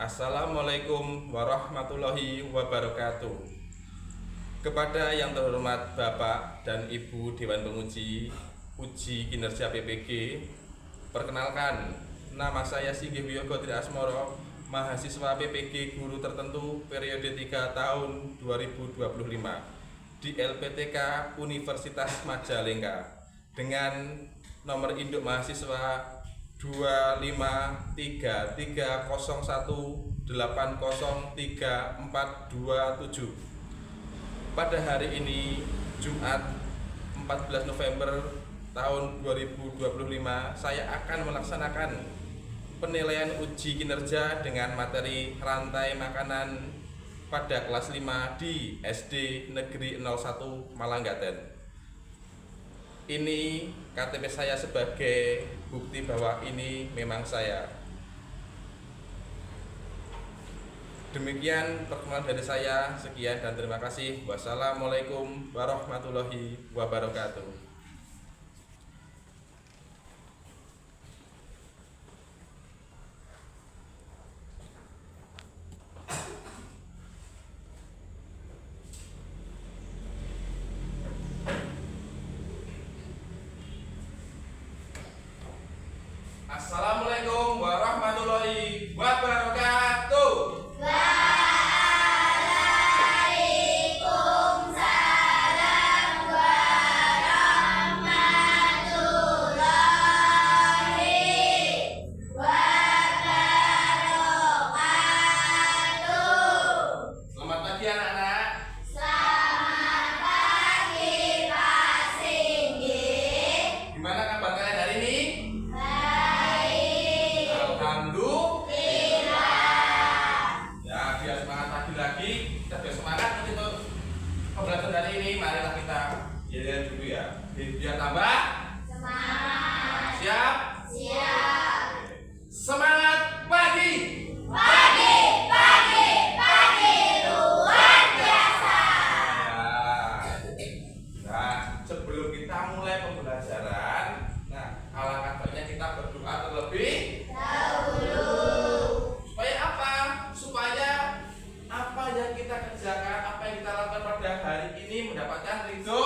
Assalamualaikum warahmatullahi wabarakatuh. Kepada yang terhormat Bapak dan Ibu Dewan Penguji Uji Kinerja PPG, perkenalkan, nama saya Singgih Wiyogo Tri Asmoro, mahasiswa PPG Guru Tertentu periode 3 tahun 2025 di LPTK Universitas Majalengka dengan nomor induk mahasiswa 2533018034427. Pada hari ini Jumat 14 November tahun 2025, saya akan melaksanakan penilaian uji kinerja dengan materi rantai makanan pada kelas 5 di SD Negeri 01 Malanggaten. Ini KTP saya sebagai bukti bahwa ini memang saya. Demikian perkenalan dari saya. Sekian dan terima kasih. Wassalamualaikum warahmatullahi wabarakatuh. Assalamualaikum warahmatullahi wabarakatuh. Waalaikumsalam warahmatullahi wabarakatuh. Selamat pagi anak-anak. Selamat pagi Pak Singgih. Gimana kabar kalian hari ini? Baik. Alhamdulillah. Ya, biar semangat lagi. Kita biar semangat untuk pembelajaran hari ini. Marilah kita lihat dulu ya. Biar tambah Semangat. siap. Siap. Semangat pagi. Pagi, pagi, pagi luar biasa. Nah, sebelum kita mulai pembelajaran, alangkah baiknya kita berdoa terlebih Dahulu. supaya apa? Supaya apa yang kita kerjakan, apa yang kita lakukan pada hari ini mendapatkan ridho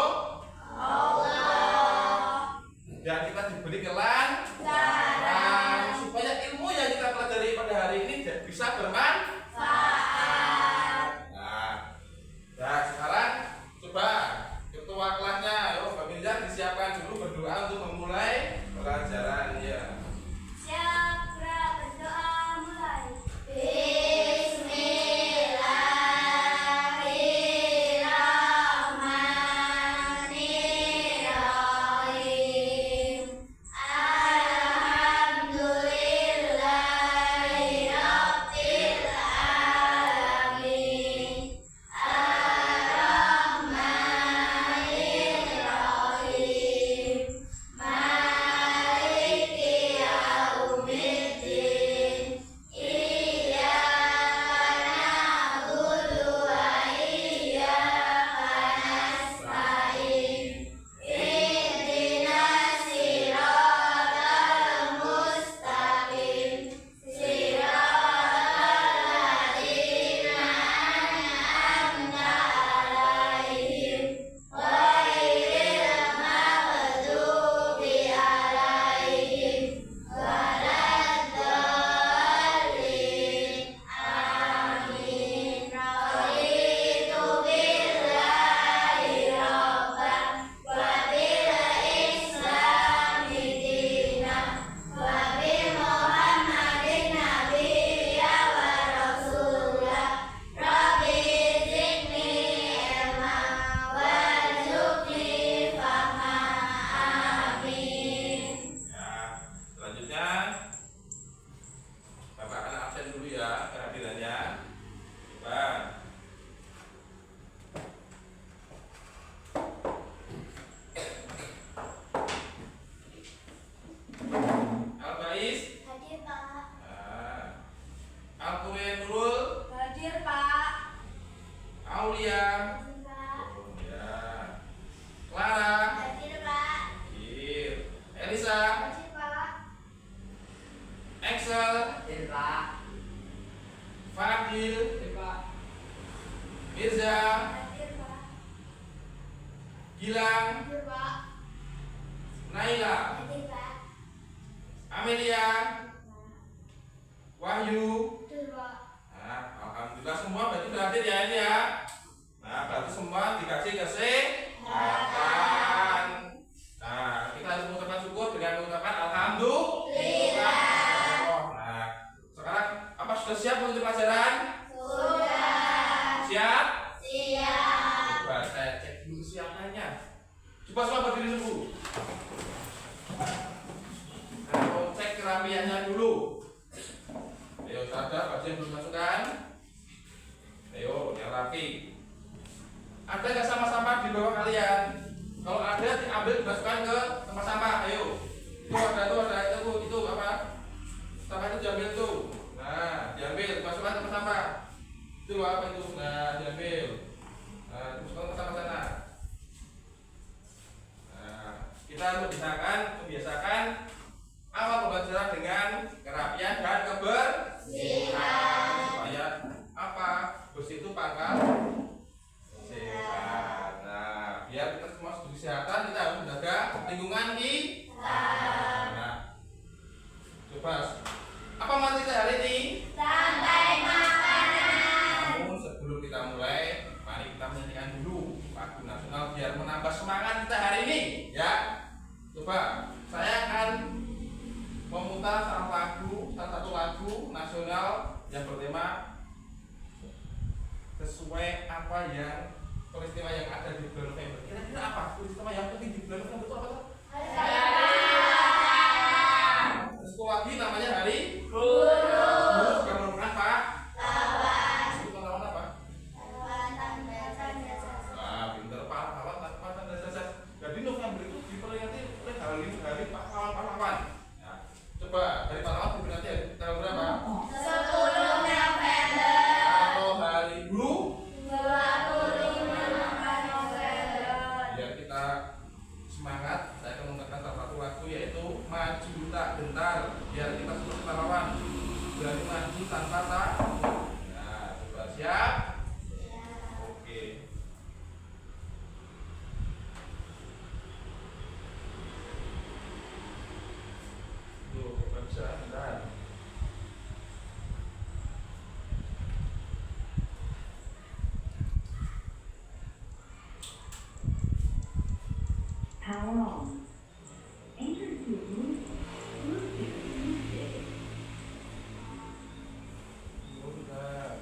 Allah. dan kita diberi kelancaran, supaya ilmu yang kita pelajari pada hari ini bisa bermanfaat. Nah, sekarang coba ketua kelasnya, Mbak Mirza disiapkan dulu berdoa untuk memulai pelajaran ya. Siap, berdoa mulai. Bismillahirrahmanirrahim. Alhamdulillahirabbil alamin. Ar-Rahmanirrahim. Maliki yaumiddin. Iyyaka na'budu wa iyyaka nasta'in. Ihdinas siratal mustaqim. Siratal ladzina an'amta 'alaihim ghairil maghdubi 'alaihim waladdallin. Amin. Raditu billahi rabban wa bil islami dinan wa bi Muhammadin nabiyya wa rasulah. Rabbi zidni ilma warzuqni fahma. Amin. Ya, selanjutnya Bapak akan absen dulu ya kehadirannya. Coba. Al-Bais. Hadir Pak. Al-Quren Nurul. Hadir Pak. Aulia. Hadir Pak. Ya. Clara. Hadir Pak. Hadir. Elisa. Hadir Pak. Excel. Hadir Pak. Fadil, Hadir, Pak. Mirza, Hadir, Pak. Gilang, Hadir, Pak. Naila, Hadir, Pak. Amelia, Wahyu. Hadir, Pak. Nah, alhamdulillah semua berarti hadir ya ini ya. Nah, berarti semua dikasih kesehatan. Nah, kita harus mengucapkan syukur dengan mengucapkan alhamdulillah. Nah, sekarang apa sudah siap untuk pelajaran? Sudah. Siap? Siap. Coba saya cek dulu siapanya. Coba semua berdiri dulu. Nah, cek kerapiannya dulu. Ayo, sadar baju yang belum masukkan. Ayo, yang rapi. Ada nggak sampah-sampah di bawah kalian? Kalau ada, diambil dimasukkan ke tempat sampah. Ayo. Itu apa? Sampah itu diambil tuh. Nah, diambil, dimasukkan ke tempat sampah. Itu apa itu? Nah, diambil. Nah, dimasukkan ke tempat sana. Nah, kita membiasakan awal pembelajaran dengan kerapian dan kebersihan supaya apa? Bersih itu pangkal sehat. Nah, biar kita semua sudut kesehatan kita harus menjaga lingkungan kita. Nah, coba apa materi kita hari ini? Rantai makanan. Namun sebelum kita mulai, mari kita menyanyikan dulu lagu nasional biar menambah semangat kita hari ini. Ya, coba saya akan memutar salah satu lagu nasional yang bertema sesuai apa yang peristiwa yang ada di bulan November. Kira-kira apa peristiwa yang penting di bulan November itu apa tuh? Sekolah lagi namanya hari Guru. Bukan merupakan Pak. Itu lawan apa? Nah, pinter pahlawan tanpa tanda jasa. Jadi November itu diperingati oleh hari pahlawan. Nah, coba hari pahlawan diperingati tanggal berapa? 10 November. Kalau hari guru 25 November. biar kita semangat, saya akan menggunakan salah satu lagu yaitu Maju Tak Gentar biar kita seluruh pahlawan berani maju tanpa takut. Nah, coba siap? Oke. Tuh, bisa bentar. Power on. Enter to Bluetooth music. Bentar.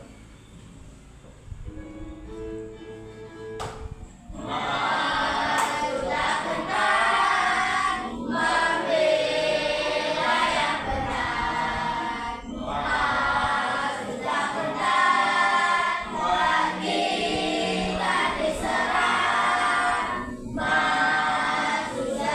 Sudah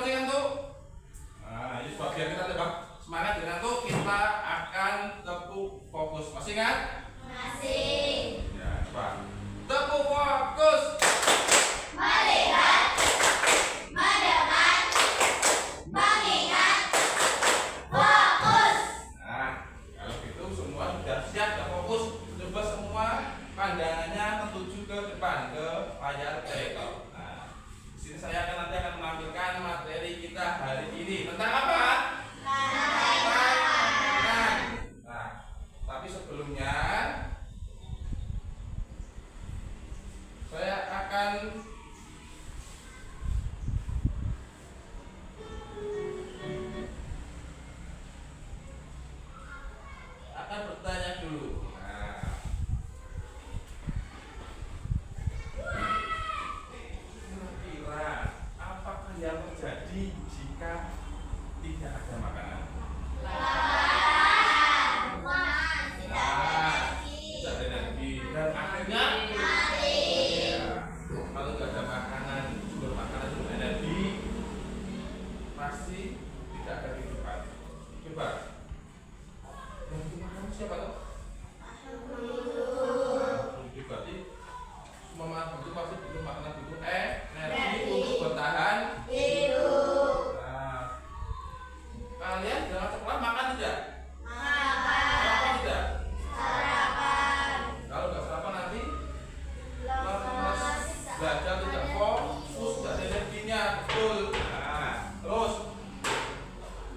masih ngantuk? Nah, ini sebab biar kita tambah semangat dan ngantuk, kita akan tepuk fokus. Masih ingat? Masih. Ya, coba. Tepuk fokus. Melihat, mendengar, mengingat, fokus. Nah, kalau gitu semua sudah siap dan fokus. Coba semua pandangannya tertuju ke depan, ke layar projector. Nah, di sini saya akan nanti akan menampilkan materi kita hari ini tentang apa? Makanan. Nah, tapi sebelumnya saya akan bertanya dulu. Nah, kira-kira apakah yang terjadi jika tidak ada makanan? Tidak ada energi dan akhirnya ya, kalau tidak ada makanan, sumber makanan, sumber energi, pasti tidak ada kehidupan. Coba yang dimakan siapa tuh? Berarti semua makhluk itu pasti butuh makanan, butuh energi untuk bertahan hidup. Nah, kalian jangan sekolah makan tidak? Sarapan tidak? Kalau nggak sarapan nanti lemas, belajar tidak fokus, tidak ada energinya, betul. Nah, terus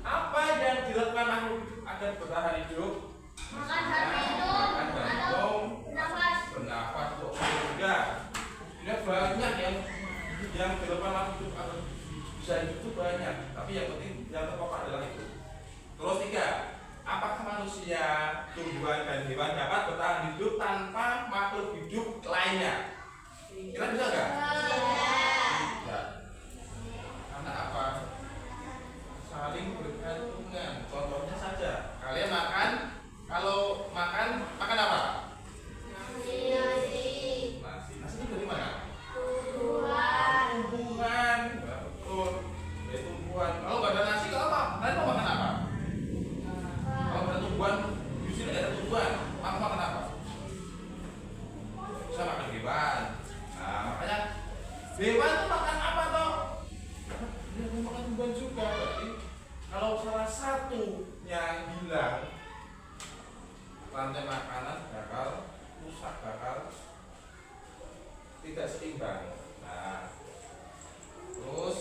apa yang dilakukan makhluk agar bertahan hidup? Makan dan minum, Makan dan minum, bernafas. bernafas, juga. Ini banyak yang dilakukan makhluk hidup agar bisa hidup itu banyak. Tapi yang penting yang terpapar adalah itu. Terus 3, apakah manusia, tumbuhan dan hewan dapat bertahan hidup tanpa makhluk hidup lainnya? Kira bisa nggak? Tidak. Karena apa? Saling bergantungan. Contohnya saja, kalian makan, kalau makan apa? Nasi. Nasinya dari mana? Tumbuhan. Ya, betul. Dari tumbuhan. Kalau nggak ada nasi, kalau apa? Kalian mau makan apa? Kalau ada tumbuhan, di sini ada tumbuhan. Makan apa? Bisa makan hewan. Nah, makanya hewan itu makan apa toh? Dia mau makan tumbuhan juga. Berarti kalau salah satu yang hilang, rantai makanan bakal rusak, bakal tidak seimbang. Nah, terus,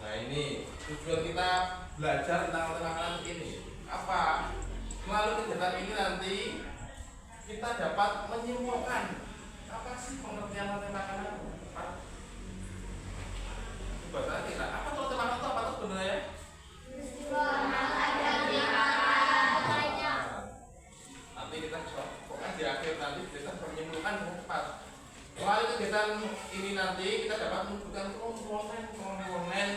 nah ini tujuan kita belajar tentang rantai makanan ini apa? Melalui kegiatan ini nanti kita dapat menyimpulkan apa sih pengertian rantai makanan. Coba saya kira apa tuh rantai makanan itu apa tuh sebenarnya? Nanti kita pokoknya di akhir nanti kita menyimpulkan dengan cepat. Melalui kegiatan ini nanti kita dapat menunjukkan komponen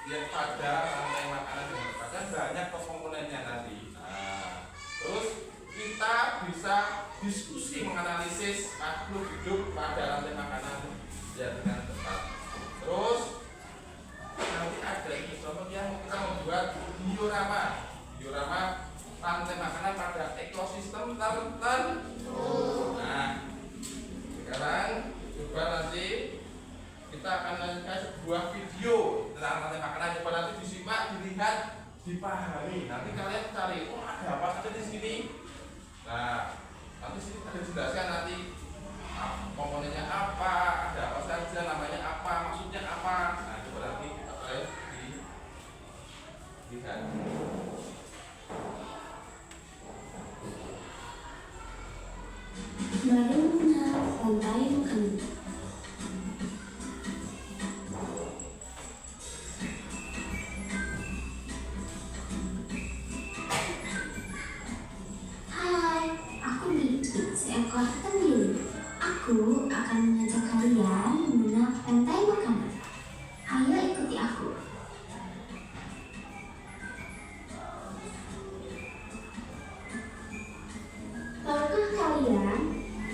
yang pada rantai makanan dengan cepat. Dan banyak komponennya nanti. Nah, terus kita bisa diskusi menganalisis makhluk hidup pada rantai makanan ya dengan cepat. Terus nanti ada contoh yang kita membuat diorama rantai makanan pada ekosistem tertentu. Nah, sekarang coba nanti kita akan menyaksikan sebuah video tentang rantai makanan. Coba nanti disimak, dilihat, dipahami. Nanti kalian cari, oh ada apa saja di sini. Nah, nanti sini ada dijelaskan nanti komponennya apa, ada apa saja, namanya apa, maksudnya apa. Nah, coba nanti kalian dilihat. Bagaimana rantai makanan? Hai, aku Vicky, seekor tenggiri. Aku akan mengajak kalian mengenal rantai makanan. Ayo ikuti aku. Tahukah kalian,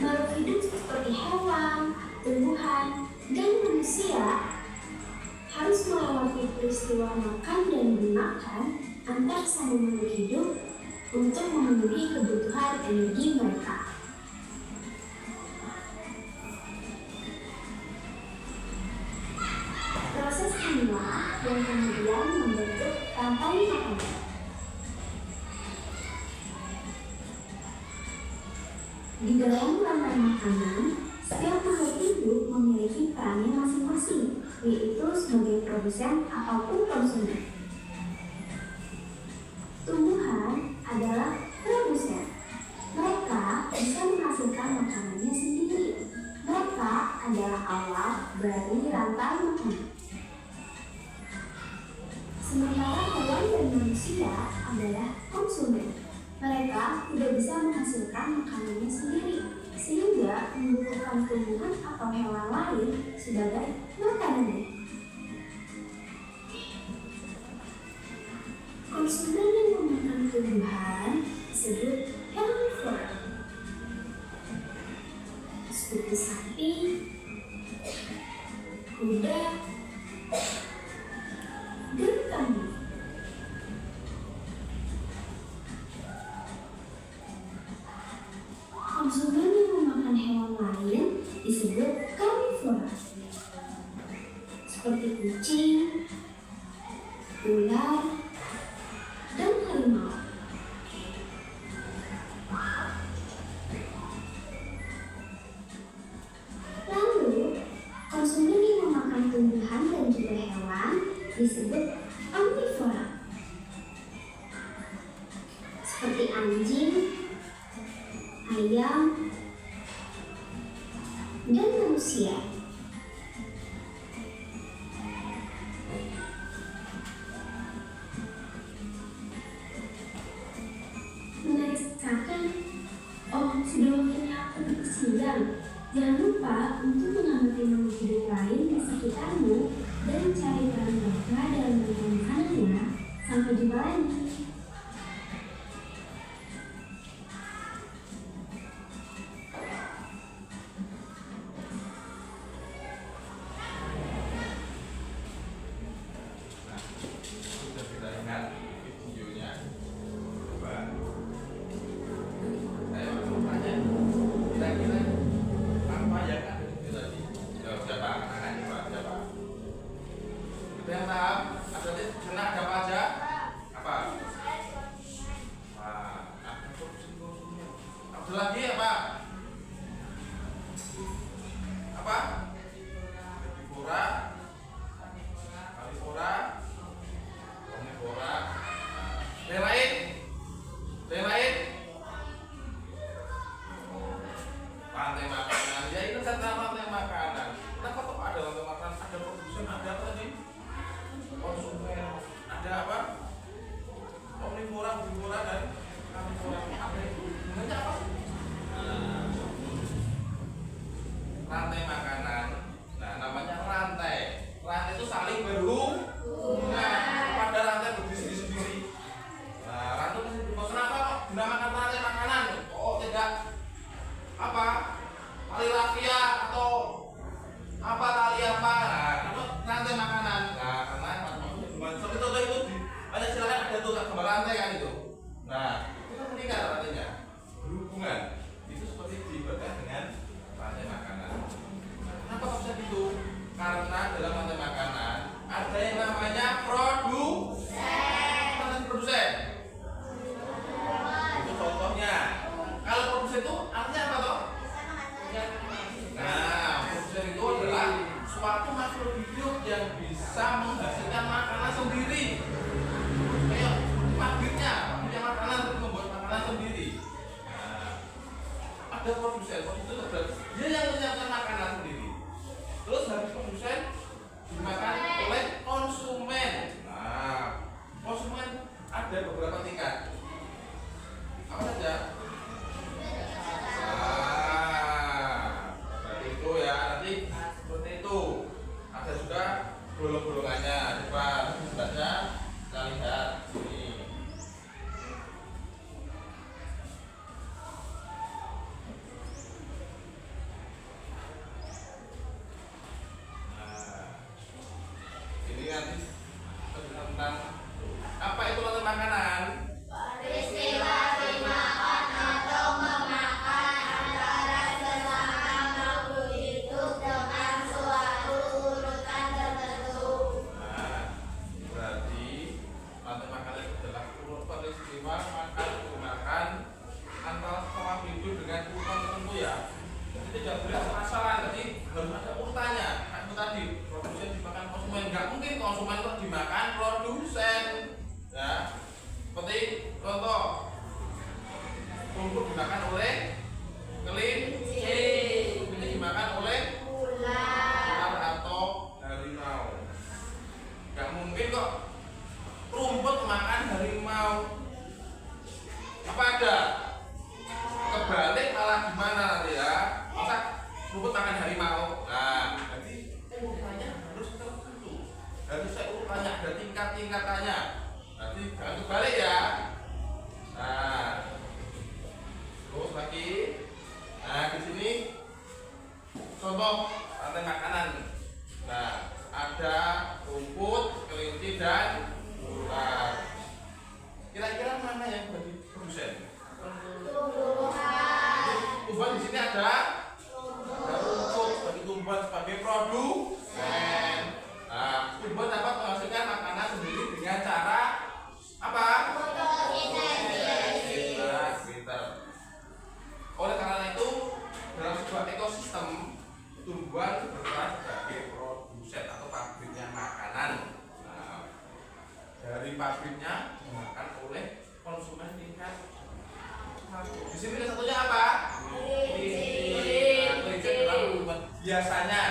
makhluk hidup seperti hewan, tumbuhan, dan manusia harus melewati peristiwa makan dan memakan antar saling makhluk hidup untuk memenuhi kebutuhan energi mereka. Proses inilah yang kemudian membentuk rantai makanan. Di dalam rantai makanan, setiap makhluk hidup memiliki perannya masing-masing, yaitu sebagai produsen ataupun konsumen. Tumbuhan adalah produsen. Mereka bisa menghasilkan makanannya sendiri. Mereka adalah awal dari rantai makanan. Sementara hewan dan manusia adalah konsumen. Mereka tidak bisa menghasilkan makanannya sendiri, sehingga membutuhkan tumbuhan atau hewan lain sebagai makanannya. Konsumen yang memakan tumbuhan disebut herbivora, seperti sapi, kuda, dan kambing. Konsumen yang memakan hewan lain disebut karnivora, seperti kucing, ular, dan harimau. Lalu, konsumen yang memakan tumbuhan dan juga hewan disebut omnivora, seperti anjing, ayam, dan manusia. Menarik sekali. Oh, sudah waktunya aku bersiang. Jangan lupa untuk mengamati makhluk hidup lain di sekitarmu dan cari peran mereka dalam rantai makanan ya. Sampai jumpa lagi. Sudah kita ingat videonya. Coba. Ayo kamu tanya. Kira-kira apa yang ada di video tadi? Jawab siapa? Anak coba siapa? Kita yang tahu. Ada di sana ada apa aja? Apa? Wah, ada kursi-kursinya. Ada lagi apa? Apa? Herbivora. Karnivora. Omnivora. Yang lain? Yang lain? Rantai makanan. Ya itu kan rantai makanan. Kenapa kok ada rantai makanan? Ada produsen, ada apa tadi? Konsumen. Ada apa? Omnivora, herbivora dan karnivora. Apa itu? Hubungannya apa? Rantai makanan. Nah, namanya rantai. Rantai itu saling berhubungan pada rantai berdiri sendiri. Nah, rantai itu kenapa kok dinamakan rantai makanan? Oh, tidak apa? Tali rafia atau apa tali apa? Nah, kenapa rantai makanan? Nah, karena hubungan seperti itu di banyak silakan ada tuh gambar rantai kan itu. Nah, itu kan meningkat rantainya berhubungan. Itu seperti diibaratkan dengan rantai makanan. Kenapa kok bisa gitu? Karena dalam rantai makanan ada yang namanya produsen. Apa produsen? Itu contohnya. Kalau produsen itu artinya apa toh? Nah, produsen itu adalah suatu makhluk hidup yang bisa menghasilkan makanan sendiri. Kayak pabriknya, punya makanan untuk membuat makanan sendiri. Nah, ada produsen itu adalah dia yang menyiapkan makanan sendiri. Terus habis produsen dimakan oleh konsumen. Nah, konsumen ada beberapa tingkat. Apa saja? Berarti itu ya, nanti seperti itu. Ada juga golong-golongannya. Coba sebenarnya kita lihat ini. Ini nanti Nah, apa itu rantai makanan? Peristiwa dimakan atau memakan antara sesama makhluk hidup dengan suatu urutan tertentu. Nah, berarti rantai makanan itu adalah urut peristiwa makan antara sesama hidup dengan urutan tertentu ya. Jadi tidak boleh asal-asalan, jadi harus ada urutannya. Nah, itu tadi produsen dimakan konsumen, nggak mungkin konsumen itu dimakan produsen. Ya, seperti contoh rumput dimakan oleh kelinci, ini dimakan oleh ular atau harimau. Nggak mungkin kok rumput makan harimau. Apa ada? Kebalik malah gimana nanti ya? Masa rumput makan harimau? Nah, jadi urutannya harus tertentu. Harus urutannya ada tingkat-tingkatannya. Nanti jangan kebalik ya. Nah, terus lagi. Nah, di sini contoh rantai makanan. Nah, ada rumput, kelinci dan ular. Kira-kira mana yang bagi produsen? Tumbuhan di sini ada rumput sebagai tumbuhan sebagai produsen. Nah, tumbuhan dapat menghasilkan makanan sendiri dengan cara apa? Pintar. Oleh karena itu, dalam sebuah ekosistem, tumbuhan berperan sebagai produsen atau pabriknya makanan. Nah, dari pabriknya dimakan oleh konsumen tingkat satu. Di sini ada satunya apa? Kelinci adalah tumbuhan. Biasanya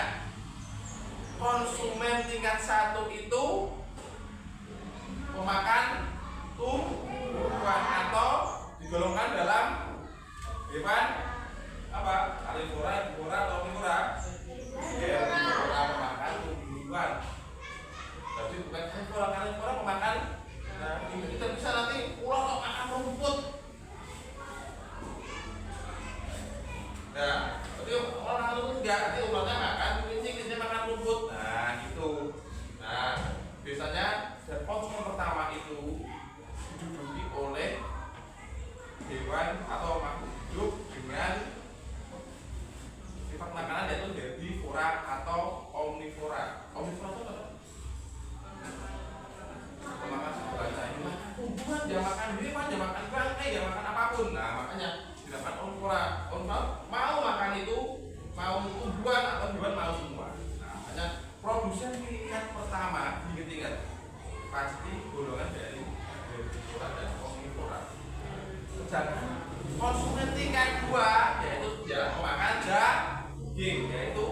konsumen tingkat satu itu memakan tumbuhan atau digolongkan dalam hewan apa? Karnivora, herbivora atau omnivora? Herbivora memakan tumbuhan. Jadi bukan karnivora memakan. Nah, kita bisa nanti ular kok makan rumput. Ya, tapi orang itu enggak, nanti ularnya makan kelinci makan rumput. Nah, gitu. Nah, biasanya dan konsumen pertama itu diduduki oleh hewan atau makhluk hidup dengan sifat makanan yaitu herbivora atau omnivora. Omnivora itu apa? Makan sebanyak ini makan tumbuhan, dia makan hewan, dia makan bangkai, dia makan apapun. Nah, makanya dilakukan omnivora. Omnivora mau makan itu, mau tumbuhan atau hewan mau semua. Nah, makanya produsen tingkat pertama ingat pasti golongan dari herbivora dan omnivora. Sedangkan konsumen tingkat 2 yaitu dia memakan daging yaitu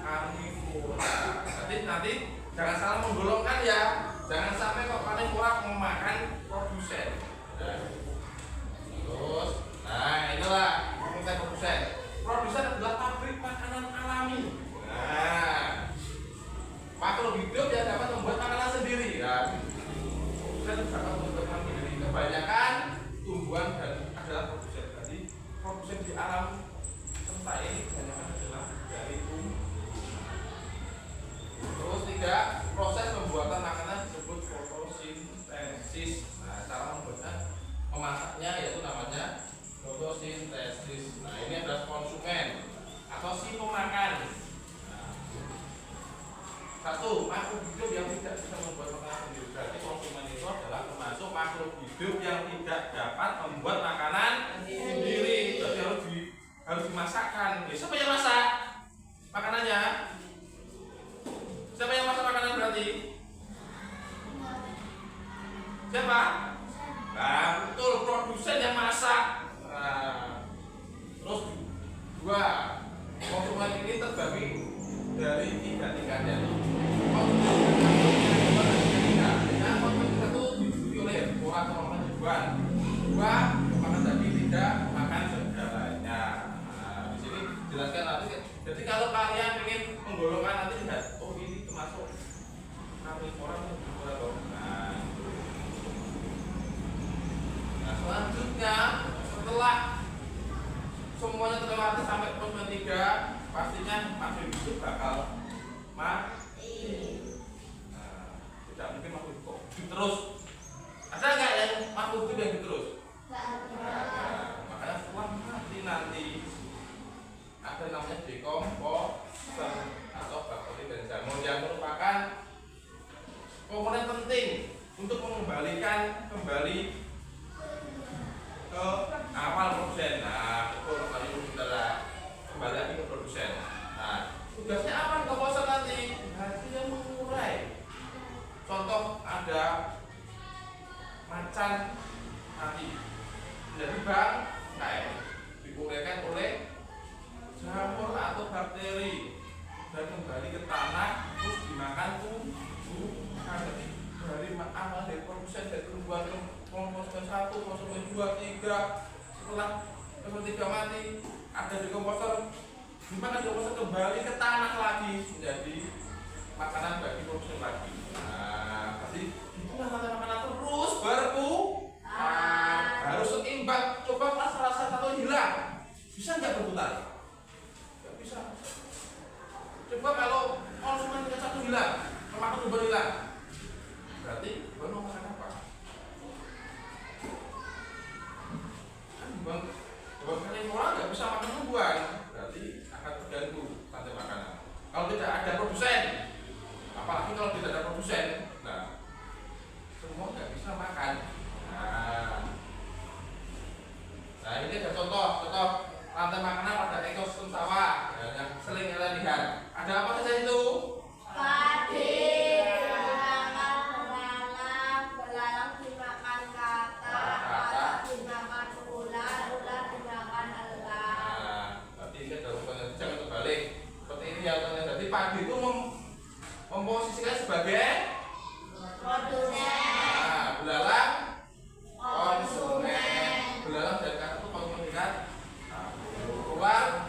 karnivora. Jadi nanti jangan salah menggolongkan ya. Jangan sampai kok karnivora memakan produsen. Terus, nah inilah konteks produsen. Produsen adalah pabrik makanan alami. Nah, makhluk hidup yang dapat membuat makanan sendiri ya. Produsen dapat membuat makanan sendiri. Kebanyakan tumbuhan dan adalah produsen. Jadi produsen di alam semesta ini kebanyakan adalah dari tumbuhan. Terus 3, proses pembuatan makanan disebut fotosintesis. Nah, cara membuatnya, memasaknya yaitu namanya fotosintesis. Nah, ini adalah konsumen atau si pemakan. Nah, 1, makhluk hidup yang tidak bisa membuat makanan sendiri. Berarti konsumen itu adalah termasuk makhluk hidup yang tidak dapat membuat makanan sendiri. Berarti harus dimasakkan. Siapa yang masak makanannya? Siapa yang masak makanan berarti? Siapa? Nah, betul, produsen yang masak. Nah, terus 2, konsumen ini terbagi dari 3 tingkatnya. Nah, konsumen itu diduduki oleh herbivora atau memakan hewan. 2, makan daging, 3, makan segalanya. Nah, di sini jelaskan nanti. Jadi kalau kalian ingin menggolongkan nanti lihat, oh ini termasuk karnivora atau herbivora dong. Nah, selanjutnya setelah semuanya terlewati sampai konsumen 3, pastinya makhluk hidup bakal mati. Nah, tidak mungkin makhluk hidup terus. Ada nggak yang makhluk hidup yang terus? Makanya setelah nanti ada namanya dekomposer atau bakteri dan jamur yang merupakan komponen penting untuk mengembalikan kembali ke awal produsen. Nah, itu kali kita kembali lagi ke produsen. Nah, tugasnya apa komposer nanti? Dia mengurai. Contoh ada macan mati menjadi bangkai, diuraikan oleh jamur atau bakteri dan kembali ke tanah terus dimakan tumbuhan. Jadi dari awal dari produsen dari tumbuhan konsumen 1, konsumen 2, 3, setelah konsumen 3 mati ada dekomposer, dimakan dekomposer kembali ke tanah lagi menjadi makanan bagi produsen lagi. Nah, jadi itulah makanan terus berputar, harus seimbang. Coba salah satu hilang, bisa nggak berputar? Nggak bisa. Coba kalau konsumen yang satu hilang, pemakan tumbuhan hilang, berarti baru makan apa? Kan bang kalian orang nggak bisa makan tumbuhan, berarti akan terganggu rantai makanan. Kalau tidak ada produsen, apalagi kalau tidak ada produsen, nah semua nggak bisa makan. Nah ini ada contoh rantai makanan pada ekosistem sawah yang sering kalian lihat. Ada apa saja itu? Padi dimakan belalang dimakan katak dimakan ular dimakan elang. Nah, berarti ini ada rupanya jangan terbalik. Seperti ini ya, jadi padi itu memposisikan sebagai Produsen. nah, belalang konsumen. Belalang dan katak itu konsumen tingkat ular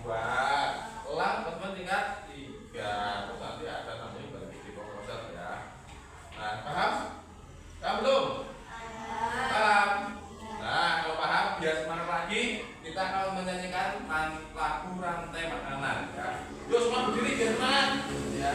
buat elang konsumen tingkat 3. Terus nanti ada namanya bagi dekomposer ya. Nah, paham? Paham belum? Paham? Nah, kalau paham biar semangat lagi kita akan menyanyikan lagu rantai makanan ya. Yuk semua berdiri biar semangat ya.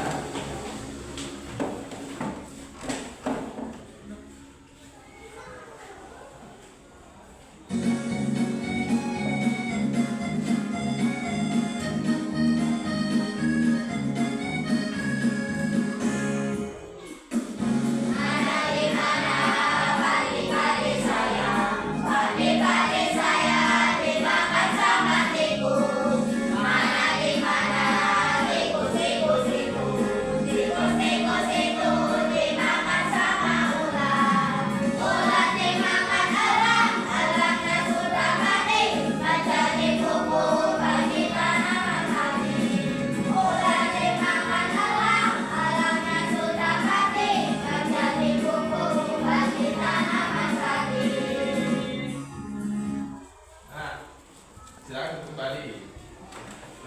Silakan kembali.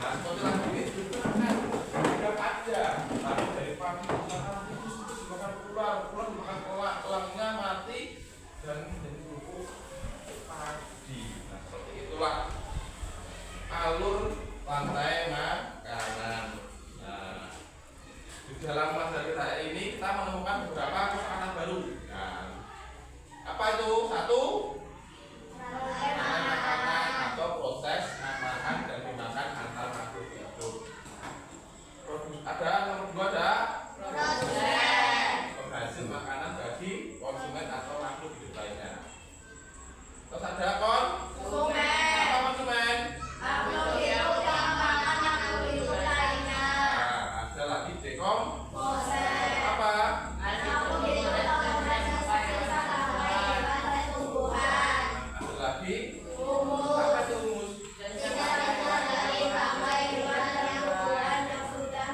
Nah, seperti lagu ini juga kan ada lagu dari pagi makan tikus makan ular makan elangnya mati dan menjadi bubuk padi. Nah, seperti itulah alur rantai makanan. Nah, di dalam materi kita ini kita menemukan beberapa kosakata baru. Nah, apa itu? Satu, makanan atau proses makan dan dimakan antar makhluk hidup. Ada nomor 2 ada penghasil makanan bagi konsumen atau makhluk hidup lainnya. Terus ada konsumen. Apa konsumen? Makhluk hidup yang makan makhluk hidup lainnya. Nah, ada lagi dekomposer. Apa? Makhluk hidup yang tumbuhan. Ada lagi Humus. apa itu humus? Tidak terbuat dari bangkai hewan yang buah yang sudah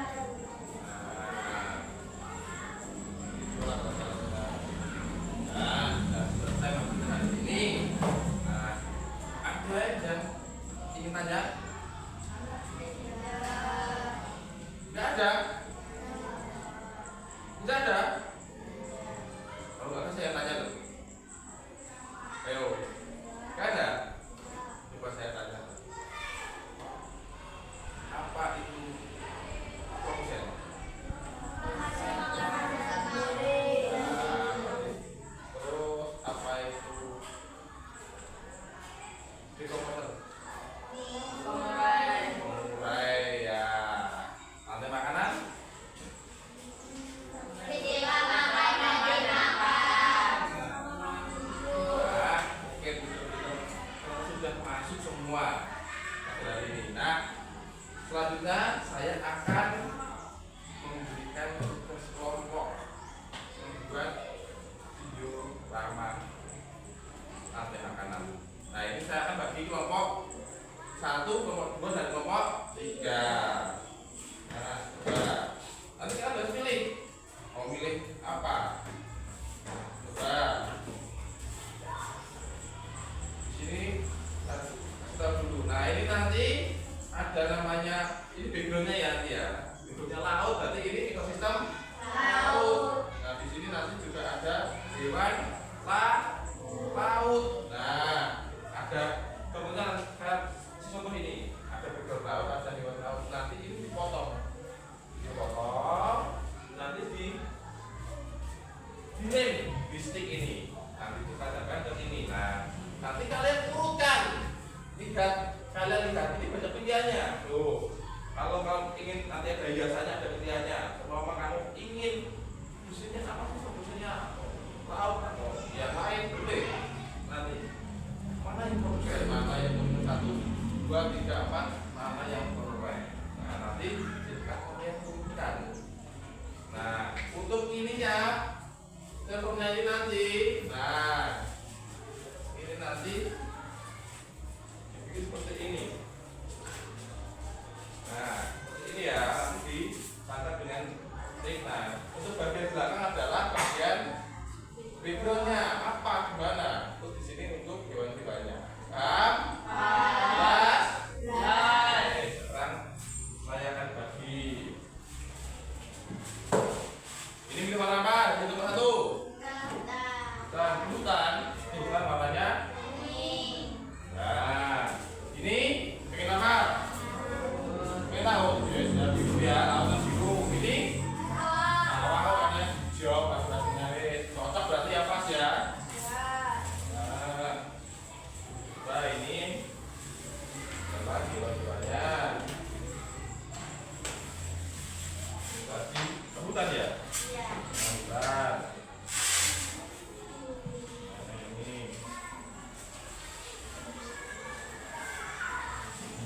Nah, selesai makan ini. Nah, ada yang ingin tanya? Nggak ada. dengan sing. Nah, untuk bagian belakang adalah bagian backgroundnya apa gimana. Terus di sini untuk hewan piaranya. Paham? Jelas? Oke, sekarang layakan bagi. Ini milik warna apa? Ini nomor 1. Dan hutan. Ini bukan warnanya. Nah, ini pengen apa? Pengen tahu? Ya sudah biru ya, lautan biru. Ini awal warnanya hijau, pas-pasnya cocok berarti ya pas ya. Nah, coba ini apa hewan-hewannya? Tadi hutan ya? Hutan.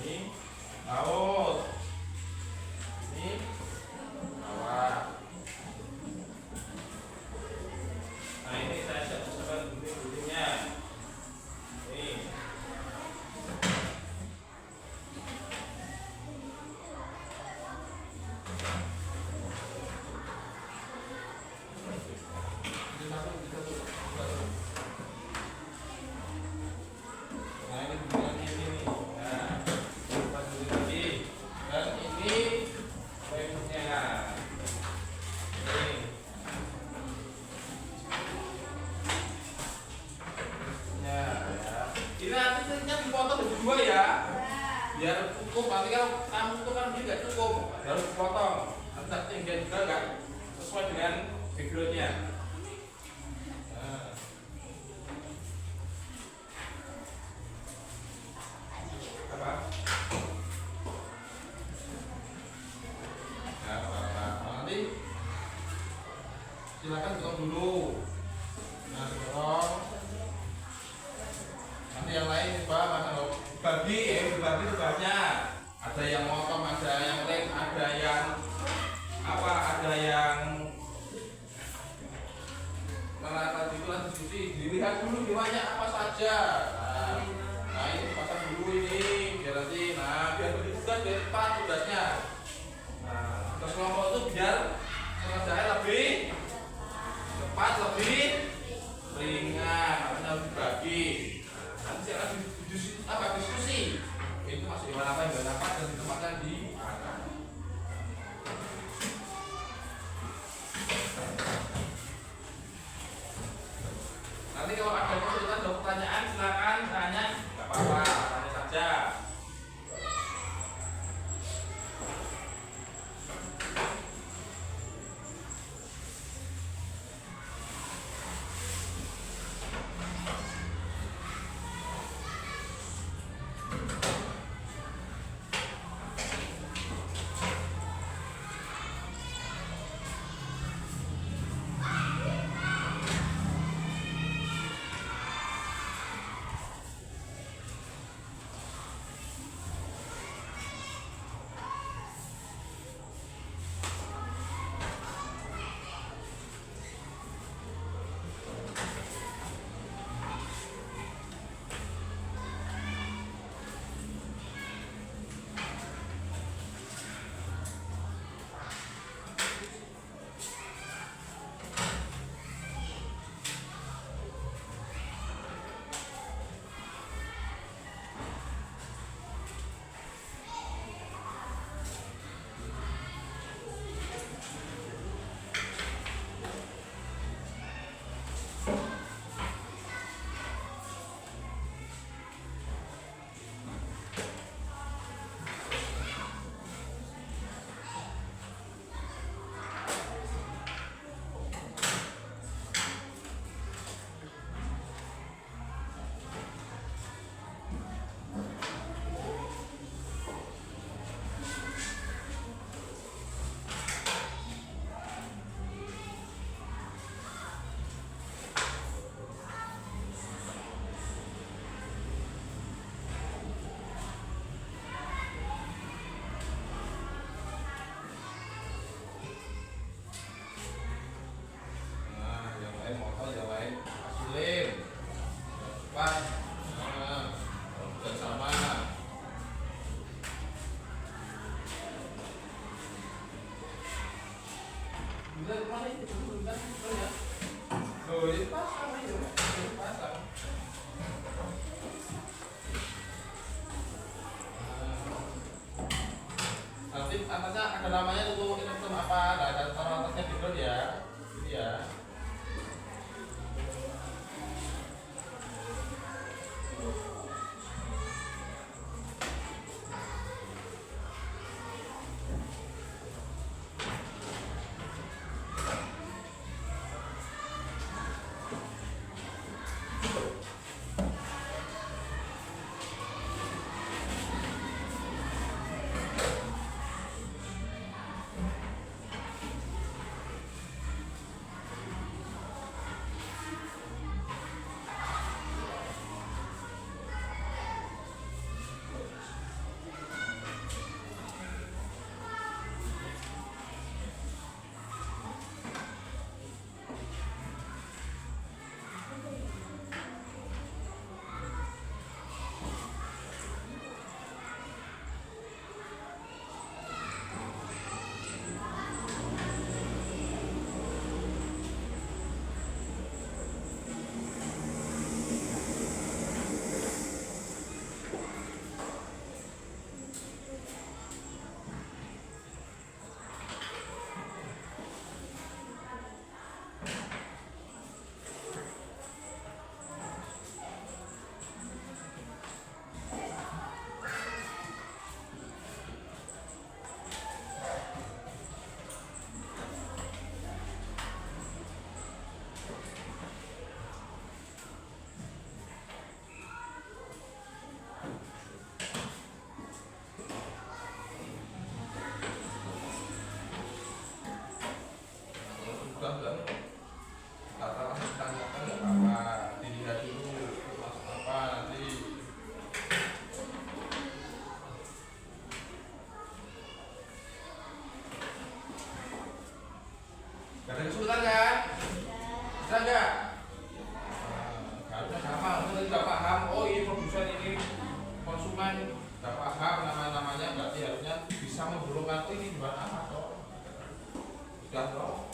Ini laut. Ini bawah. Nah ini saya sebutkan dulunya. Ini. Nah ini bunyinya ini nih. Nah, pas dulu lagi. Dan ini baiknya. Ini. Ya. Ini nanti seringnya dipotong jadi 2 ya. Biar cukup. Nanti kalau kamu itu kan juga cukup. Harus dipotong. Nanti tinggal juga enggak sesuai dengan backgroundnya. Nah. Apa? Nah, nanti silakan potong dulu. Nah, potong. Nanti yang lain coba mana bagi dibagi tugasnya. Ada yang motong, ada yang lem, ada yang apa, ada yang mana tadi itu lah diskusi. Dilihat dulu hewannya apa saja. Nah ini pasang dulu ini biar nanti, nah biar begitu tugas biar cepat tugasnya. Nah terus kelompok itu biar pengerjaan lebih cepat, lebih ringan, makanya harus dibagi. Nanti saya akan diskusi itu masuk hewan apa dan ditempatkan di mana. Nanti kalau ada kesulitan atau pertanyaan silakan tanya, nggak apa-apa, tanya saja. Bisa kemana itu? Kan ya. Loh, ini pasang aja, ini pasang. Nanti atasnya ada namanya tuh ini apa? Ada taruh atasnya gitu ya. Ini ya. Sudah kan? Kata langsung tanyakan nggak apa-apa, dilihat dulu masuk apa nanti. Gak ada kesulitan kan? Bisa nggak? Harusnya gampang, kalau tidak paham, oh ini produsen ini konsumen nggak paham nama-namanya, berarti harusnya bisa menghubungkan ini buat apa toh? Sudah toh?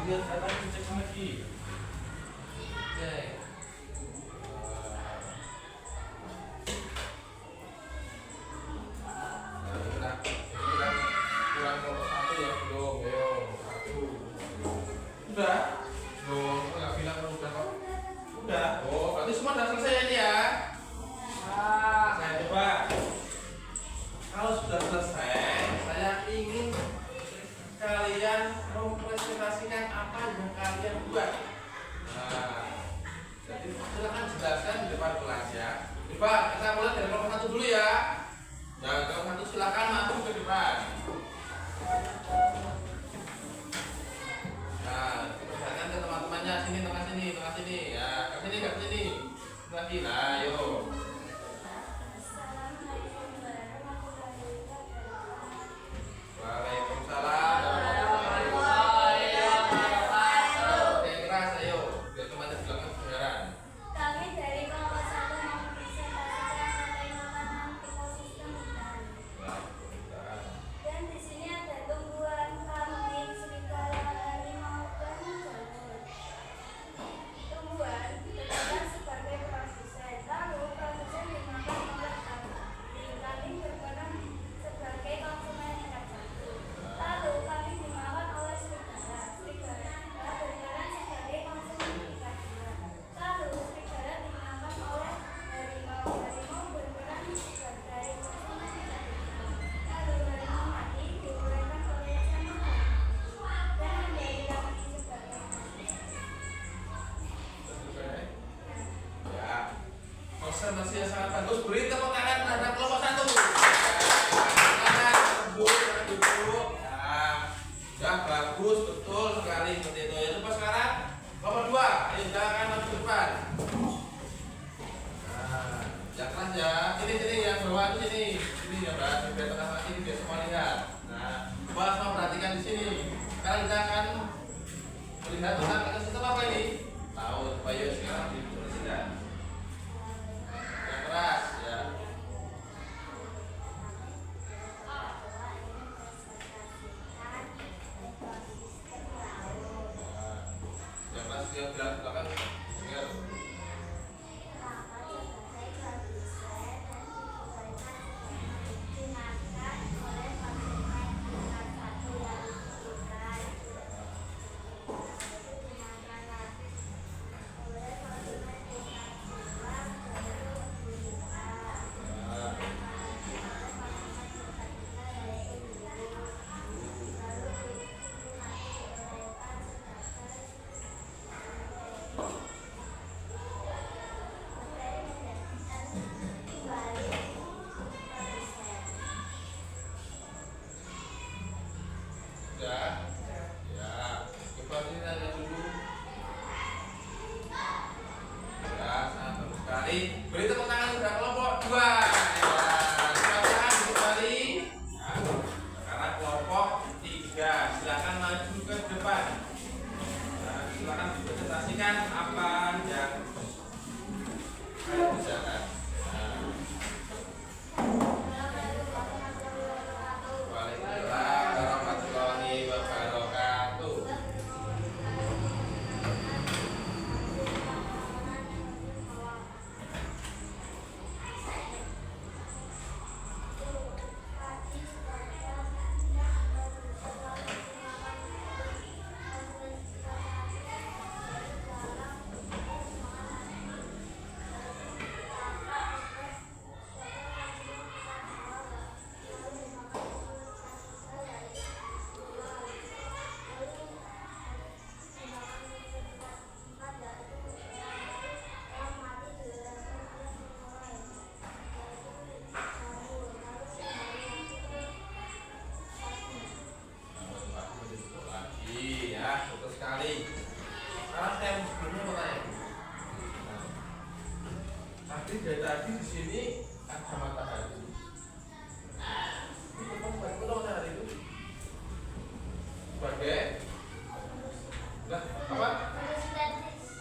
Dilihat datanya cek lagi. Cek. Nah, ini kan kurang nomor 1 ya belum, ayo 1. Udah? Belum, nggak bilang kalau udah kok. Udah. Oh, berarti semua sudah selesai ini ya. Saya coba. Kalau sudah selesai, saya ingin kalian mempresentasikan apa yang kalian buat. Nah, jadi silakan jelaskan di depan kelas ya. Coba kita mulai dari kelompok 1 dulu ya. Ya, kelompok 1 silakan masuk ke depan. Nah, perlihatkan ke teman-temannya sini, tengah sini, tengah sini. Ya, ke sini, ke sini. Lagi, nah, yuk. Waalaikumsalam. Oke, keras, ayo. Biar temannya belakang kedengaran. Kami dari kelompok 1 mempresentasikan fenomena ekosistem hutan. Dan di sini ada tumbuhan, kambing, serigala, harimau, dan jamur. Tumbuhan berperan sebagai produsen, lalu produsen dimakan oleh kambing. Kambing berperan sebagai konsumen tingkat 1. Lalu kambing dimakan oleh serigala. Serigala berperan sebagai konsumen tingkat 2. Lalu serigala dimakan oleh harimau. Harimau berperan sebagai konsumen tingkat 3. Lalu harimau mati diuraikan oleh jamur dan menjadi lagi sebagai Selesai. Ya. Konsentrasi yang sangat bagus. Beri tepuk tangan terhadap kelompok 1. Tangan tembus, tangan duduk. Nah, sudah bagus, betul sekali seperti itu. Ya, coba sekarang kelompok 2. Ayo silakan maju ke depan. Nah, yang keras ya. Sini yang bawah itu sini. Sini ya, Mbak. Biar tengah lagi biar semua lihat. Nah, coba semua perhatikan di sini. Sekarang kita akan melihat tentang ekosistem apa ini? Tahu, coba yuk sekarang dipresentasikan. Yang keras ya. Yang keras yang belakang dengar. Sudah? Ya. Coba sini tanya dulu. Ya, sangat bagus sekali. Beri tepuk tangan untuk kelompok 2. Ya, tepuk tangan kembali. Ya, sekarang kelompok 3. Silakan maju ke depan. Nah, silakan dipresentasikan apa yang kalian kerjakan. Nah. Waalaikumsalam warahmatullahi wabarakatuh. Lagi ya, betul sekali. Sekarang saya sebelumnya mau tanya. Nah, tadi dari tadi di sini ada matahari. Itu betul matahari itu sebagai apa?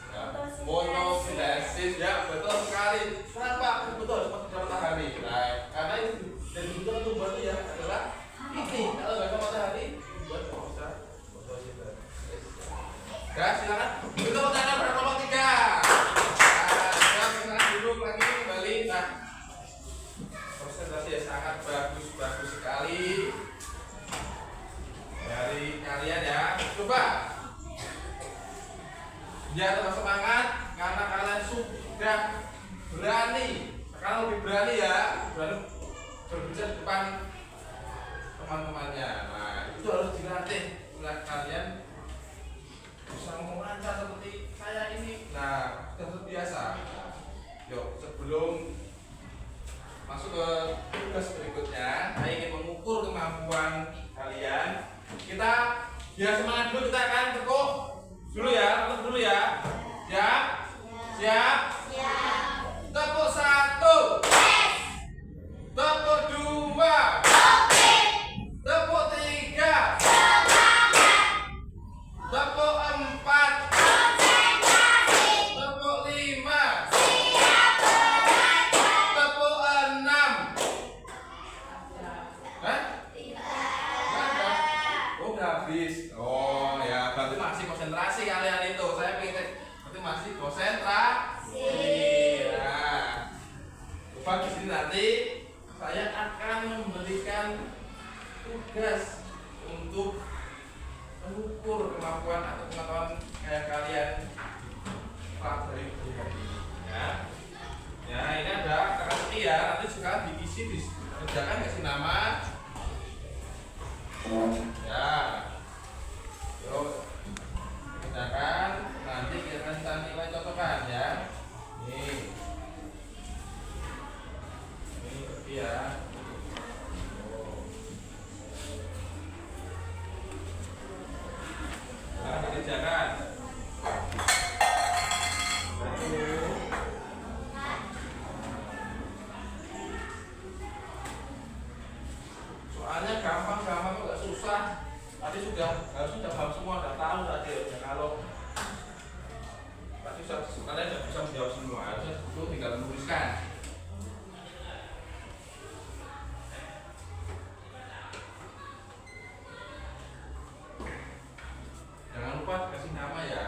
Ya, fotosintesis ya, betul sekali. Kenapa betul seperti matahari? Nah, karena ini dari bentuk tumbuhan itu ya adalah ini. Kalau nggak ada matahari, tumbuhan nggak bisa fotosintesis. Ya, silakan. Itu pertanyaan pada kelompok 3. Nah, silakan duduk lagi kembali. Nah, presentasi sangat bagus sekali dari kalian ya. Coba biar tetap semangat karena kalian sudah berani. Sekarang lebih berani ya, berani berbicara di depan teman-temannya. Nah, itu harus dilatih oleh kalian bisa ngomong lancar seperti saya ini. Nah, sudah terbiasa. Yuk, sebelum masuk ke tugas berikutnya, saya ingin mengukur kemampuan kalian. Kita biar semangat dulu, kita akan tekuk dulu ya, tekuk dulu ya. Siap? Siap? Tepuk 1. Tepuk 2. Tepuk 3. Tepuk 4. Tepuk 5. Tepuk 6. Hah? Oh, udah habis. Oh ya, berarti masih konsentrasi kalian itu. Saya pengen berarti masih konsentrasi. Nah, coba di sini nanti saya akan memberikan tugas untuk mengukur kemampuan atau pengetahuan kayak kalian pelajari hari ini ya. Ya, ini ada kata-kata ya, nanti sekarang diisi, dikerjakan, kasih nama ya. Yuk, kerjakan, nanti kita kasih nilai cocokan ya. Nih seperti ya. Nah, dikerjakan. Soalnya gampang kok, gak susah. Tadi harusnya paham semua, udah tahu tadi. Ya, kalau tadi kalian sudah bisa menjawab semua, harusnya itu tinggal menuliskan. Jangan lupa kasih nama ya.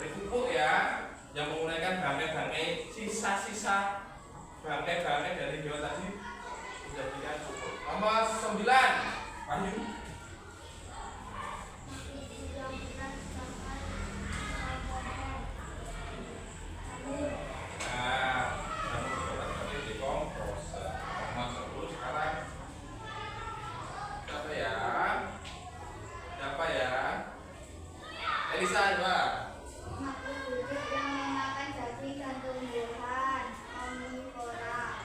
menjadi pupuk ya, yang menggunakan bangkai-bangkai sisa-sisa bangkai-bangkai dari hewan tadi menjadikan pupuk. Nomor 9, Wahyu. Nah, kamu berarti dikompos. Nomor 10 sekarang. Siapa ya? Siapa ya? Elisa coba. Makhluk hidup yang memakan daging dan tumbuhan, omnivora.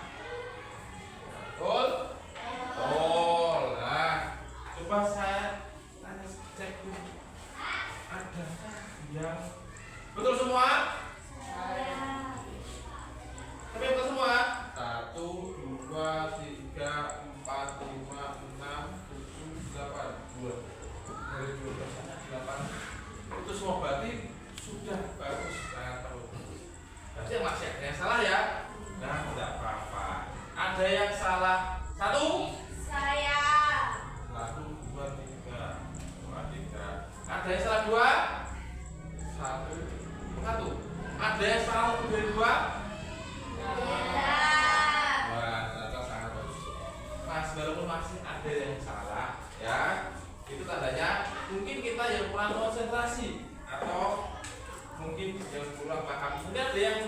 Betul? Betul. Nah, coba saya tanya cek dulu. Adakah yang betul semua? Saya Tapi betul semua? 1, 2, 3, 4, 5, 6, 7, 8, 2. Dari 12 sampai 8. Itu semua berarti sudah bagus, sangat bagus. Berarti yang masih ada yang salah ya? Nah, tidak apa-apa. Ada yang salah 1, saya 1, 2, 3, 3. Ada yang salah 2, 1. Ada yang salah lebih dari 2. tidak. Wah, ternyata sangat bagus. Mas, walaupun masih ada yang salah, ya, itu tandanya mungkin kita yang kurang konsentrasi atau mungkin yang kurang paham. Mungkin ada yang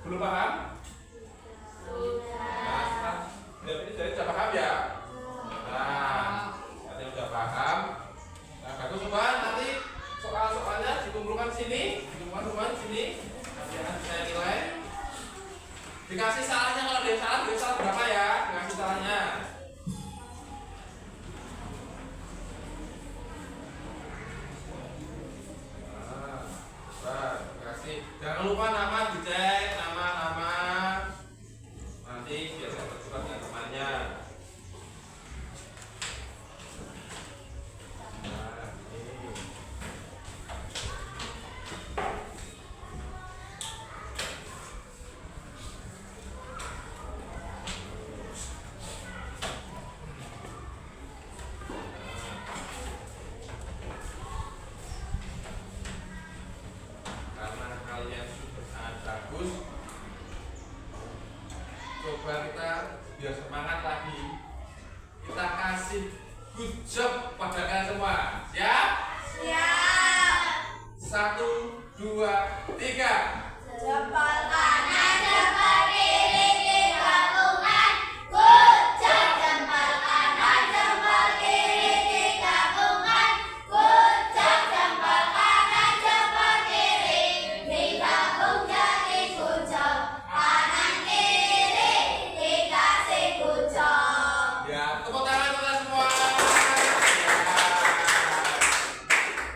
belum paham. Nah, jadi sudah paham ya. Nah, ada yang sudah paham. Nah, bagus coba nanti soal-soalnya dikumpulkan sini, dikumpulkan sini. Nanti akan saya nilai. Dikasih salahnya, kalau dia salah berapa ya? Dikasih salahnya. Nah, dikasih. Jangan lupa nama dicek, nama. Nanti biar saya percepat dengan temannya. Nah, ini. Karena kalian sudah sangat bagus, coba kita biar semangat lagi, kita kasih good job pada kalian semua. Siap? Siap. 1, 2, 3. Jempol kanan, jempol kiri digabungkan. Good job. Jempol kanan, jempol kiri digabungkan. Good job. Jempol kanan, jempol kiri digabung jadi good job. Kanan kiri dikasih good job. Ya, tepuk tangan kita semua.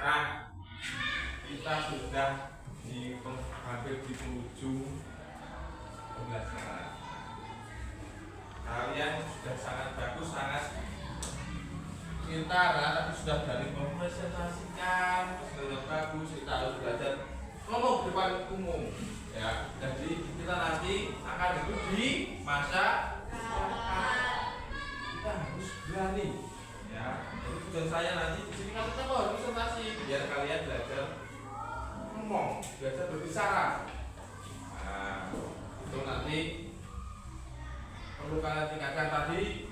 Nah, kita sudah hampir di penghujung pembelajaran. Kalian sudah sangat bagus, sangat pintar, tapi sudah dari mempresentasikan, sudah bagus. Kita harus belajar ngomong di depan umum, ya. Jadi kita nanti akan duduk di masa kita harus berani, ya. Jadi tujuan saya nanti di sini kan kita harus presentasi biar kalian belajar ngomong, belajar berbicara. Nah, itu nanti perlu kalian tingkatkan tadi.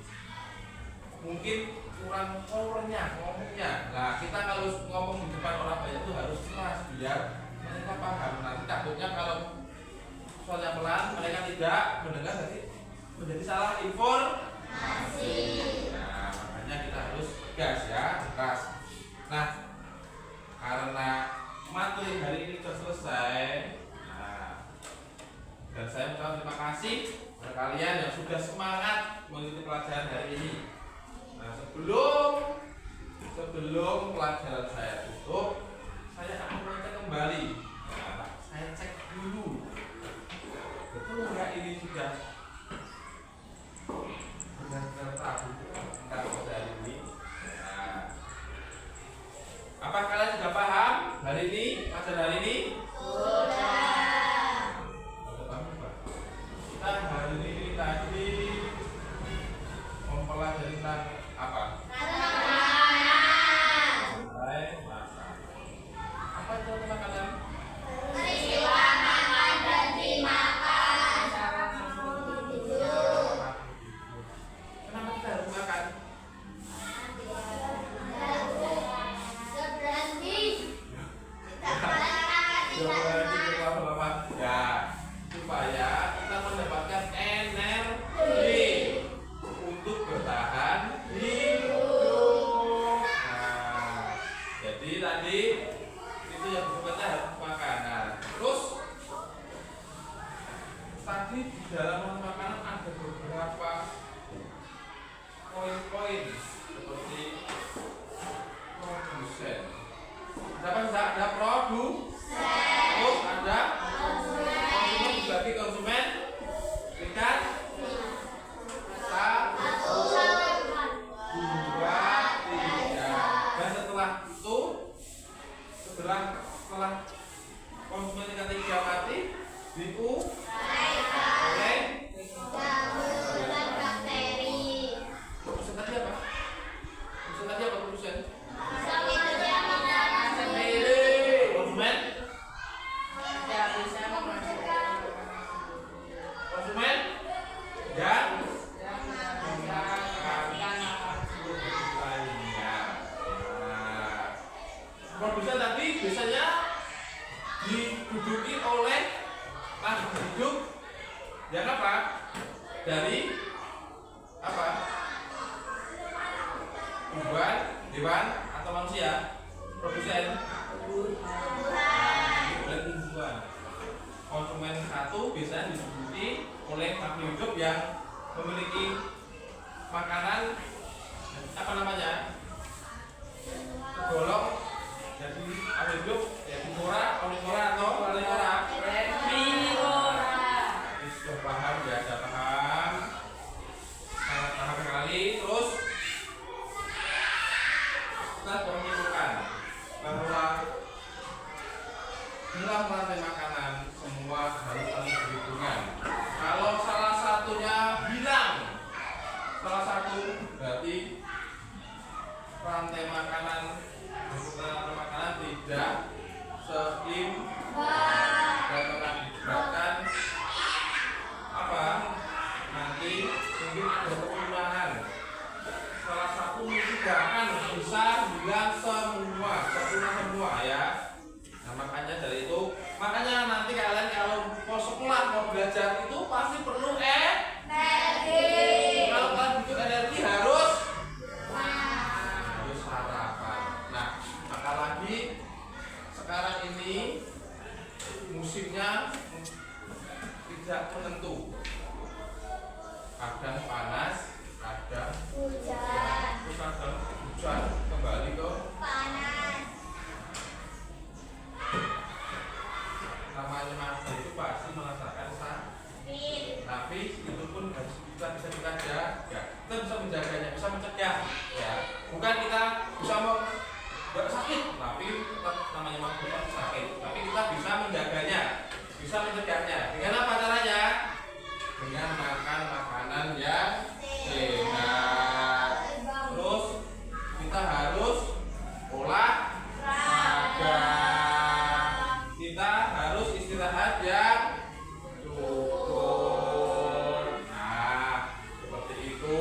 Mungkin kurang powernya ngomongnya. Nah, kita kalau ngomong di depan orang banyak itu harus keras biar mereka paham. Nanti takutnya kalau soalnya pelan, mereka tidak mendengar menjadi salah informasi. Nah, makanya kita harus tegas ya, tegas. Nah, karena materi hari ini sudah selesai, dan saya mengucapkan terima kasih kepada kalian yang sudah semangat mengikuti pelajaran hari ini. Nah, sebelum pelajaran saya tutup, saya akan mengecek kembali. Nah, saya cek dulu, betul nggak ini sudah benar-benar terbuka tentang pada hari ini. Nah, apa kalian sudah paham hari ini, pelajaran hari ini? Sudah. Kita hari ini tadi mempelajari tentang apa? Makanan. Makan. Apa itu makanan? Ya, supaya kita mendapatkan energi untuk bertahan hidup. Nah, jadi tadi itu yang kita harus makan. Nah, terus tadi di dalam makanan ada beberapa poin-poin seperti produsen. Ada produsen, terus ada konsumen, dibagi konsumen tingkat 1, 2, 3. Dan setelah itu, setelah konsumen tingkat 3 mati, oleh produsen tadi apa? Produsen konsumen dan lainnya. Nah, produsen tadi biasanya diduduki oleh makhluk hidup yang apa? Dari apa? Tumbuhan, hewan atau manusia? Produsen oleh tumbuhan. Konsumen satu biasanya diduduki oleh makhluk hidup yang memiliki makanan apa namanya? Tergolong jadi makhluk hidup herbivora, omnivora atau carnivora? Sudah paham ya, sudah paham. Sangat paham sekali. Terus kita sudah menyimpulkan bahwa dalam rantai makanan semua harus saling berhubungan. Kalau salah satunya hilang, salah satu berarti rantai makanan tidak seimbang dan mengakibatkan apa? Nanti mungkin ada kepunahan. Salah satu mungkin bahkan bisa hilang semua, punah semua ya. Nah, makanya dari itu, makanya nanti kalian kalau mau sekolah, mau belajar itu pasti perlu energi. Kalau kalian butuh energi harus sarapan. Nah, apalagi sekarang ini musimnya tidak menentu. Kadang panas, kadang hujan, kembali ke panas. namanya manusia itu pasti merasakan sakit, tapi itu pun harus kita bisa jaga. Kita bisa menjaganya, bisa mencegah ya. Bukan kita bisa nggak sakit, tapi tetap namanya manusia pasti sakit, tapi kita bisa menjaganya, bisa mencegahnya. Dengan apa caranya? Dengan makan makanan yang sehat. Terus kita harus olahraga. Kita harus istirahat yang cukup. Nah, seperti itu.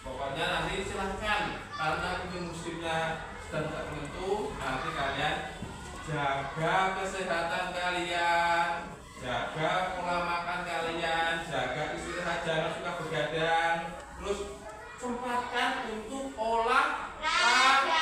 Pokoknya nanti silahkan, karena ini musimnya sedang tak menentu. Nanti kalian jaga kesehatan kalian, jaga pola makan kalian, jaga istirahat, jangan suka begadang. Terus sempatkan untuk olahraga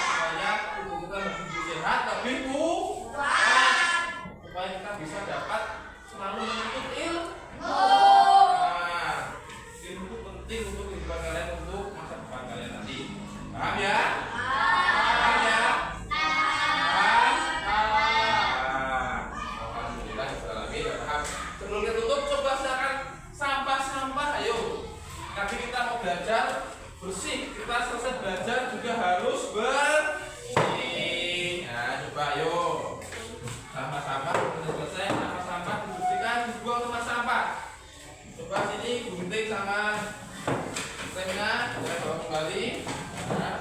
supaya tubuh kita lebih sehat, lebih kuat, supaya kita bisa dapat selalu menuntut ilmu. Nah, ilmu itu penting untuk kehidupan kalian, untuk masa depan kalian nanti. Paham ya? Paham ya? Alhamdulillah, lagi ya paham. Sebelum kita tutup, coba silakan sampah-sampah, ayo. Nanti kita mau belajar bersih, kita selesai belajar juga harus bersih. Nah, coba ayo. Sampah-sampah sudah selesai, sampah-sampah dibersihkan, dibuang tempat sampah. Coba sini gunting sama remnya, kita bawa kembali. Nah.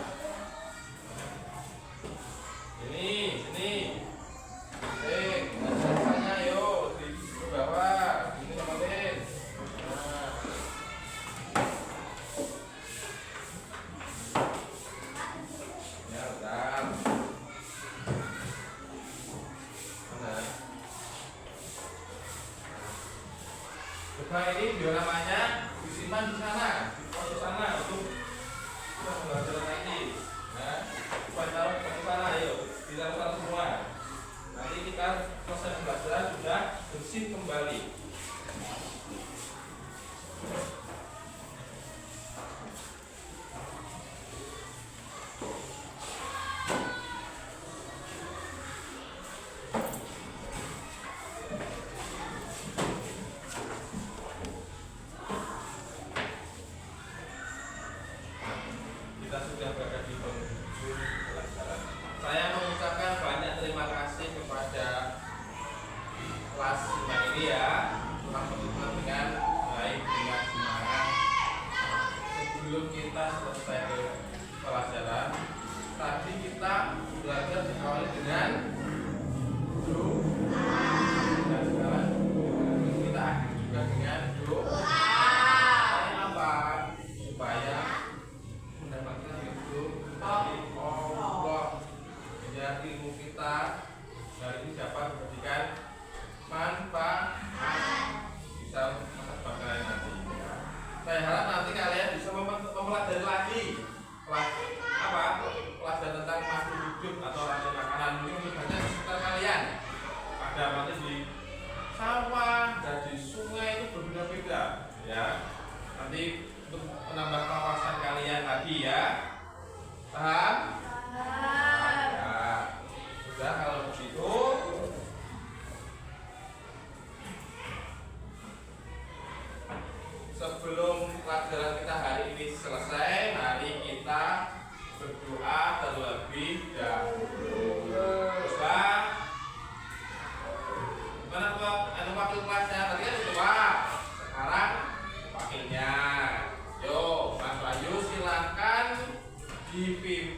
Sini. Sampahnya ayo di bawah. Ini teman-teman. Nah. Ya, udah. Mana? Nah ini video namanya disimpan di sana, di pos sana untuk pembelajaran nanti. Nah, supaya taruh di sana, ayo ditaruh semua. Nanti kita selesai pembelajaran sudah bersih kembali. Kita sudah berada di penghujung pelajaran. Saya mengucapkan banyak terima kasih kepada kelas 5 ini ya, telah berjalan dengan baik, dengan semangat. Sebelum kita selesai pelajaran, tadi kita belajar diawali dengan doa, dan sekarang kita akhiri juga dengan doa. Apa? Supaya mendapatkan hidup dari Allah, biar ilmu kita hari ini dapat memberikan manfaat, bisa mengembangkan nanti. Saya harap nanti kalian bisa mempelajari lagi pelajaran tentang makhluk hidup atau rantai makanan. Mungkin banyak di sekitar kalian. Ada nanti di sawah dan di sungai itu berbeda-beda, ya. Nanti untuk menambah wawasan kalian lagi ya. Paham? Ya. Sudah kalau begitu. Sebelum pelajaran kita hari ini selesai, mari kita berdoa terlebih dahulu. Coba. Mana wakil kelasnya? Tadi kan doa. Sekarang wakilnya. Yo, Mas Bayu silakan dipimpin